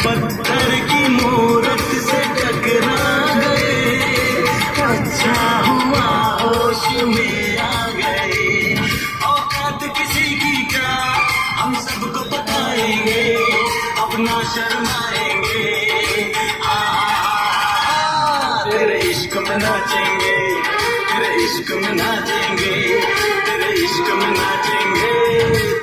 पत्थर की मूरत से टकरा गए, अच्छा हुआ होश में आ गए। औकात किसी की क्या हम सबको बताएंगे, अपना शर्माएंगे। तेरे इश्क में नाचेंगे, तेरे इश्क में नाचेंगे, तेरे इश्क में नाचेंगे।